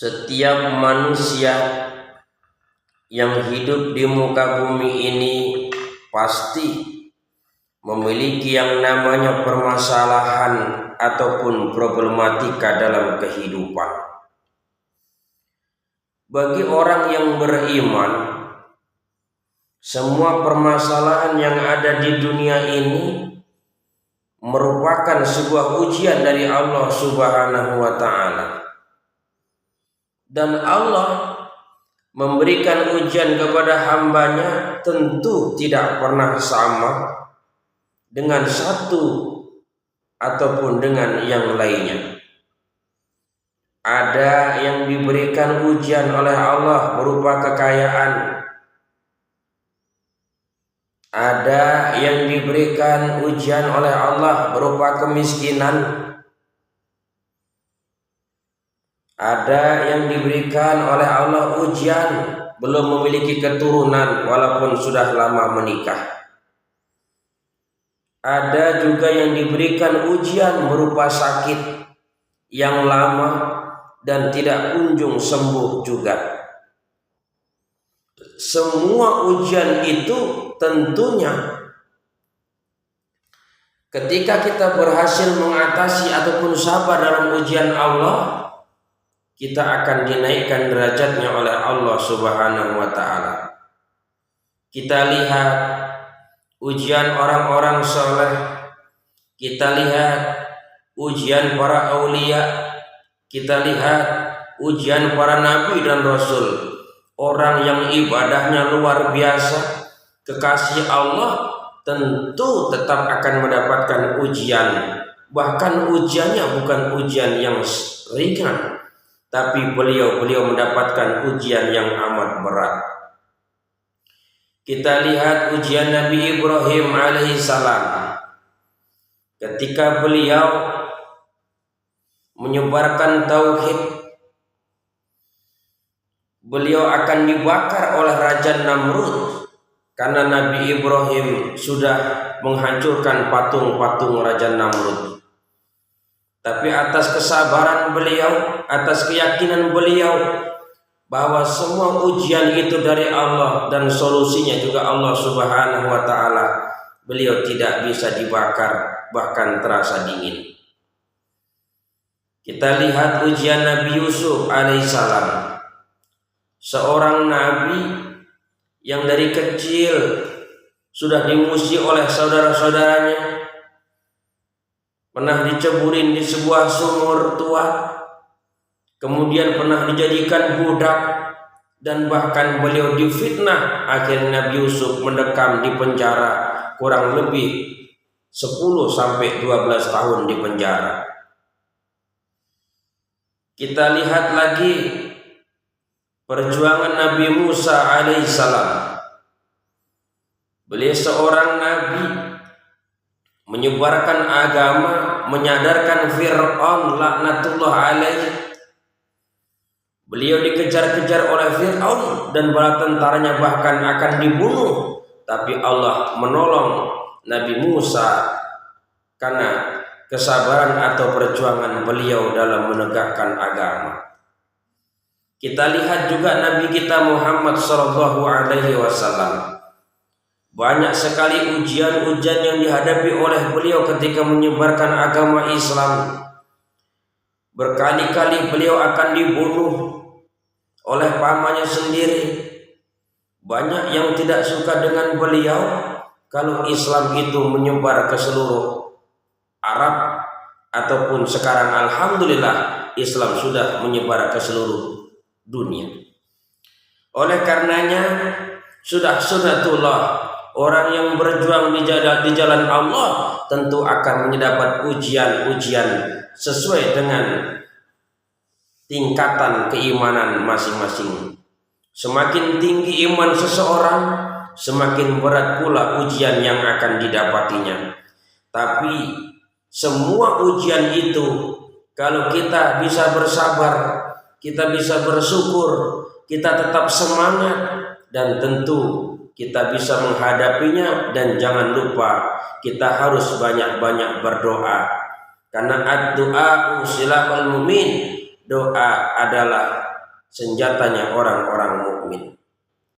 Setiap manusia yang hidup di muka bumi ini pasti memiliki yang namanya permasalahan ataupun problematika dalam kehidupan. Bagi orang yang beriman, semua permasalahan yang ada di dunia ini merupakan sebuah ujian dari Allah Subhanahu wa Ta'ala. Dan Allah memberikan ujian kepada hambanya tentu tidak pernah sama dengan satu ataupun dengan yang lainnya. Ada yang diberikan ujian oleh Allah berupa kekayaan, ada yang diberikan ujian oleh Allah berupa kemiskinan, ada yang diberikan oleh Allah ujian belum memiliki keturunan walaupun sudah lama menikah. Ada juga yang diberikan ujian berupa sakit yang lama dan tidak kunjung sembuh juga. Semua ujian itu tentunya ketika kita berhasil mengatasi ataupun sabar dalam ujian Allah, kita akan dinaikkan derajatnya oleh Allah Subhanahu wa Ta'ala. Kita lihat ujian orang-orang soleh, kita lihat ujian para aulia, kita lihat ujian para nabi dan rasul, orang yang ibadahnya luar biasa, kekasih Allah, tentu tetap akan mendapatkan ujian. Bahkan ujiannya bukan ujian yang ringan, tapi beliau mendapatkan ujian yang amat berat. Kita lihat ujian Nabi Ibrahim alaihissalam. Ketika beliau menyebarkan tauhid, beliau akan dibakar oleh Raja Namrud karena Nabi Ibrahim sudah menghancurkan patung-patung Raja Namrud. Tapi atas kesabaran beliau, atas keyakinan beliau bahwa semua ujian itu dari Allah dan solusinya juga Allah Subhanahu wa Ta'ala, beliau tidak bisa dibakar, bahkan terasa dingin. Kita lihat ujian Nabi Yusuf alaihissalam, seorang nabi yang dari kecil sudah dimusuhi oleh saudara-saudaranya, pernah diceburin di sebuah sumur tua, kemudian pernah dijadikan budak, dan bahkan beliau difitnah. Akhirnya Nabi Yusuf mendekam di penjara kurang lebih 10-12 tahun di penjara. Kita lihat lagi perjuangan Nabi Musa alaihissalam. Beliau seorang nabi, menyebarkan agama, menyadarkan Fir'aun laknatullah alaih. Beliau dikejar-kejar oleh Fir'aun dan bala tentaranya bahkan akan dibunuh, tapi Allah menolong Nabi Musa karena kesabaran atau perjuangan beliau dalam menegakkan agama. Kita lihat juga Nabi kita Muhammad sallallahu alaihi wasallam. Banyak sekali ujian-ujian yang dihadapi oleh beliau ketika menyebarkan agama Islam. Berkali-kali beliau akan dibunuh oleh pamannya sendiri. Banyak yang tidak suka dengan beliau kalau Islam itu menyebar ke seluruh Arab, ataupun sekarang alhamdulillah Islam sudah menyebar ke seluruh dunia. Oleh karenanya sudah sunnatullah, orang yang berjuang di jalan Allah tentu akan mendapat ujian-ujian sesuai dengan tingkatan keimanan masing-masing. Semakin tinggi iman seseorang, semakin berat pula ujian yang akan didapatinya. Tapi semua ujian itu, kalau kita bisa bersabar, kita bisa bersyukur, kita tetap semangat, dan tentu kita bisa menghadapinya. Dan jangan lupa kita harus banyak-banyak berdoa, karena ad-du'a silahul mu'min, doa adalah senjatanya orang-orang mukmin.